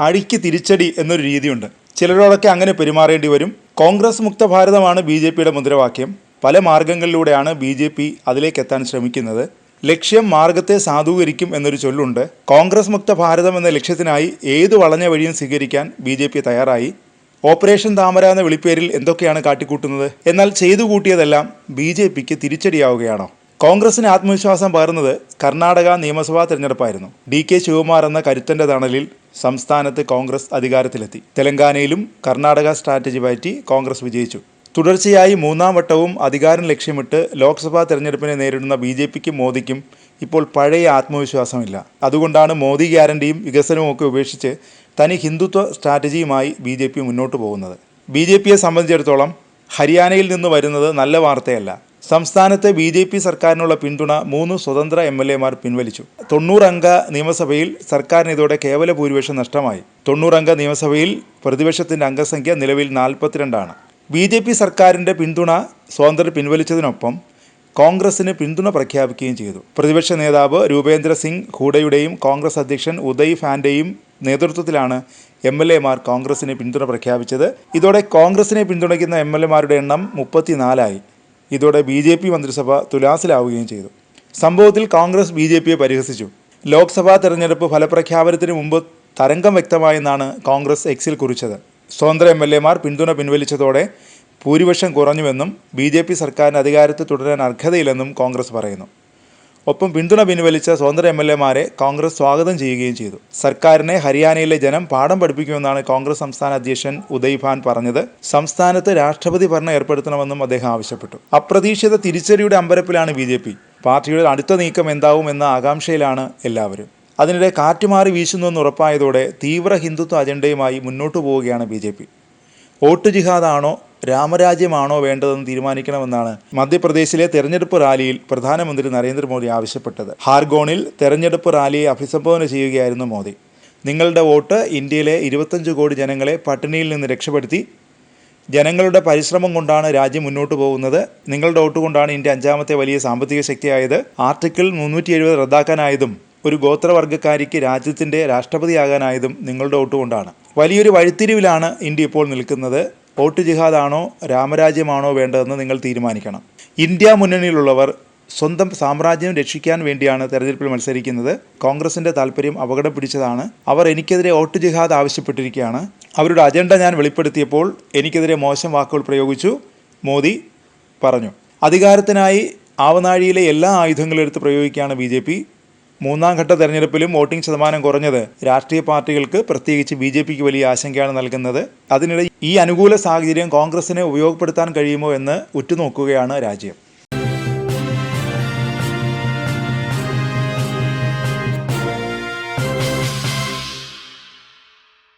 അടിക്ക് തിരിച്ചടി എന്നൊരു രീതിയുണ്ട്. ചിലരോടൊക്കെ അങ്ങനെ പെരുമാറേണ്ടി വരും. കോൺഗ്രസ് മുക്ത ഭാരതമാണ് BJPയുടെ മുദ്രാവാക്യം. പല മാർഗങ്ങളിലൂടെയാണ് BJP അതിലേക്കെത്താൻ ശ്രമിക്കുന്നത്. ലക്ഷ്യം മാർഗത്തെ സാധൂകരിക്കും എന്നൊരു ചൊല്ലുണ്ട്. കോൺഗ്രസ് മുക്ത ഭാരതം എന്ന ലക്ഷ്യത്തിനായി ഏതു വളഞ്ഞ വഴിയും സ്വീകരിക്കാൻ BJP തയ്യാറായി. ഓപ്പറേഷൻ താമര എന്ന വിളിപ്പേരിൽ എന്തൊക്കെയാണ് കാട്ടിക്കൂട്ടുന്നത്? എന്നാൽ ചെയ്തു കൂട്ടിയതെല്ലാം BJPക്ക് തിരിച്ചടിയാവുകയാണോ? കോൺഗ്രസിന് ആത്മവിശ്വാസം പകർന്നത് കർണാടക നിയമസഭാ തെരഞ്ഞെടുപ്പായിരുന്നു. DK ശിവകുമാർ എന്ന കരുത്തന്റെ തണലിൽ സംസ്ഥാനത്ത് കോൺഗ്രസ് അധികാരത്തിലെത്തി. തെലങ്കാനയിലും കർണാടക സ്ട്രാറ്റജി പയറ്റി കോൺഗ്രസ് വിജയിച്ചു. തുടർച്ചയായി മൂന്നാം വട്ടവും അധികാരം ലക്ഷ്യമിട്ട് ലോക്സഭാ തെരഞ്ഞെടുപ്പിനെ നേരിടുന്ന BJPക്കും മോദിക്കും ഇപ്പോൾ പഴയ ആത്മവിശ്വാസമില്ല. അതുകൊണ്ടാണ് മോദി ഗ്യാരണ്ടിയും വികസനവും ഒക്കെ ഉപേക്ഷിച്ച് തനി ഹിന്ദുത്വ സ്ട്രാറ്റജിയുമായി BJP മുന്നോട്ട് പോകുന്നത്. BJPയെ സംബന്ധിച്ചിടത്തോളം ഹരിയാനയിൽ നിന്ന് വരുന്നത് നല്ല വാർത്തയല്ല. സംസ്ഥാനത്തെ BJP സർക്കാരിനുള്ള പിന്തുണ 3 സ്വതന്ത്ര MLAമാർ പിൻവലിച്ചു. 90 അംഗ നിയമസഭയിൽ സർക്കാരിന് ഇതോടെ കേവല ഭൂരിപക്ഷം നഷ്ടമായി. 90 അംഗ നിയമസഭയിൽ പ്രതിപക്ഷത്തിൻ്റെ അംഗസംഖ്യ നിലവിൽ 42 ആണ്. BJP സർക്കാരിൻ്റെ പിന്തുണ സ്വതന്ത്രർ പിൻവലിച്ചതിനൊപ്പം കോൺഗ്രസിന് പിന്തുണ പ്രഖ്യാപിക്കുകയും ചെയ്തു. പ്രതിപക്ഷ നേതാവ് രൂപേന്ദ്ര സിംഗ് ഹൂഡയുടെയും കോൺഗ്രസ് അധ്യക്ഷൻ ഉദയ് ഫാൻ്റെയും നേതൃത്വത്തിലാണ് MLAമാർ കോൺഗ്രസിന് പിന്തുണ പ്രഖ്യാപിച്ചത്. ഇതോടെ കോൺഗ്രസിനെ പിന്തുണയ്ക്കുന്ന MLAമാരുടെ എണ്ണം 34ആയി. ഇതോടെ BJP മന്ത്രിസഭ തുലാസിലാവുകയും ചെയ്തു. സംഭവത്തിൽ കോൺഗ്രസ് BJPയെ പരിഹസിച്ചു. ലോക്സഭാ തെരഞ്ഞെടുപ്പ് ഫലപ്രഖ്യാപനത്തിന് മുമ്പ് തരംഗം വ്യക്തമായെന്നാണ് കോൺഗ്രസ് എക്സിൽ കുറിച്ചത്. സ്വതന്ത്ര MLAമാർ പിന്തുണ പിൻവലിച്ചതോടെ ഭൂരിപക്ഷം കുറഞ്ഞുവെന്നും BJP സർക്കാരിന് അധികാരത്തിൽ തുടരാൻ അർഹതയില്ലെന്നും കോൺഗ്രസ് പറയുന്നു. ഒപ്പം പിന്തുണ പിൻവലിച്ച സ്വതന്ത്ര MLAമാരെ കോൺഗ്രസ് സ്വാഗതം ചെയ്യുകയും ചെയ്തു. സർക്കാരിനെ ഹരിയാനയിലെ ജനം പാഠം പഠിപ്പിക്കുമെന്നാണ് കോൺഗ്രസ് സംസ്ഥാന അധ്യക്ഷൻ ഉദയ് ഫാൻ പറഞ്ഞത്. സംസ്ഥാനത്ത് രാഷ്ട്രപതി ഭരണം ഏർപ്പെടുത്തണമെന്നും അദ്ദേഹം ആവശ്യപ്പെട്ടു. അപ്രതീക്ഷിത തിരിച്ചടിയുടെ അമ്പരപ്പിലാണ് BJP. പാർട്ടിയുടെ അടുത്ത നീക്കം എന്താവും എന്ന ആകാംക്ഷയിലാണ് എല്ലാവരും. അതിനിടെ കാറ്റുമാറി വീശുന്നുവെന്ന് ഉറപ്പായതോടെ തീവ്ര ഹിന്ദുത്വ അജണ്ടയുമായി മുന്നോട്ടു പോവുകയാണ് BJP. വോട്ട് ജിഹാദാണോ രാമരാജ്യമാണോ വേണ്ടതെന്ന് തീരുമാനിക്കണമെന്നാണ് മധ്യപ്രദേശിലെ തെരഞ്ഞെടുപ്പ് റാലിയിൽ പ്രധാനമന്ത്രി നരേന്ദ്രമോദി ആവശ്യപ്പെട്ടത്. ഹാർഗോണിൽ തെരഞ്ഞെടുപ്പ് റാലിയെ അഭിസംബോധന ചെയ്യുകയായിരുന്നു മോദി. നിങ്ങളുടെ വോട്ട് ഇന്ത്യയിലെ 25 കോടി ജനങ്ങളെ പട്ടിണിയിൽ നിന്ന് രക്ഷപ്പെടുത്തി. ജനങ്ങളുടെ പരിശ്രമം കൊണ്ടാണ് രാജ്യം മുന്നോട്ട് പോകുന്നത്. നിങ്ങളുടെ വോട്ട് കൊണ്ടാണ് ഇന്ത്യ 5ാമത്തെ വലിയ സാമ്പത്തിക ശക്തിയായത്. ആർട്ടിക്കിൾ 370 റദ്ദാക്കാനായതും ഒരു ഗോത്രവർഗ്ഗക്കാരിക്ക് രാജ്യത്തിൻ്റെ രാഷ്ട്രപതിയാകാനായതും നിങ്ങളുടെ വോട്ട് കൊണ്ടാണ്. വലിയൊരു വഴിത്തിരിവിലാണ് ഇന്ത്യ ഇപ്പോൾ നിൽക്കുന്നത്. വോട്ട് ജിഹാദാണോ രാമരാജ്യമാണോ വേണ്ടതെന്ന് നിങ്ങൾ തീരുമാനിക്കണം. ഇന്ത്യ മുന്നണിയിലുള്ളവർ സ്വന്തം സാമ്രാജ്യം രക്ഷിക്കാൻ വേണ്ടിയാണ് തെരഞ്ഞെടുപ്പിൽ മത്സരിക്കുന്നത്. കോൺഗ്രസിൻ്റെ താല്പര്യം അപകടം പിടിച്ചതാണ്. അവർ എനിക്കെതിരെ വോട്ട് ജിഹാദ് ആവശ്യപ്പെട്ടിരിക്കുകയാണ്. അവരുടെ അജണ്ട ഞാൻ വെളിപ്പെടുത്തിയപ്പോൾ എനിക്കെതിരെ മോശം വാക്കുകൾ പ്രയോഗിച്ചു, മോദി പറഞ്ഞു. അധികാരത്തിനായി ആവനാഴിയിലെ എല്ലാ ആയുധങ്ങളും എടുത്ത് പ്രയോഗിക്കുകയാണ് BJP. 3ാം ഘട്ട തെരഞ്ഞെടുപ്പിലും വോട്ടിംഗ് ശതമാനം കുറഞ്ഞത് രാഷ്ട്രീയ പാർട്ടികൾക്ക്, പ്രത്യേകിച്ച് BJPക്ക് വലിയ ആശങ്കയാണ് നൽകുന്നത്. അതിനിടെ ഈ അനുകൂല സാഹചര്യം കോൺഗ്രസിനെ ഉപയോഗപ്പെടുത്താൻ കഴിയുമോ എന്ന് ഉറ്റുനോക്കുകയാണ് രാജ്യം.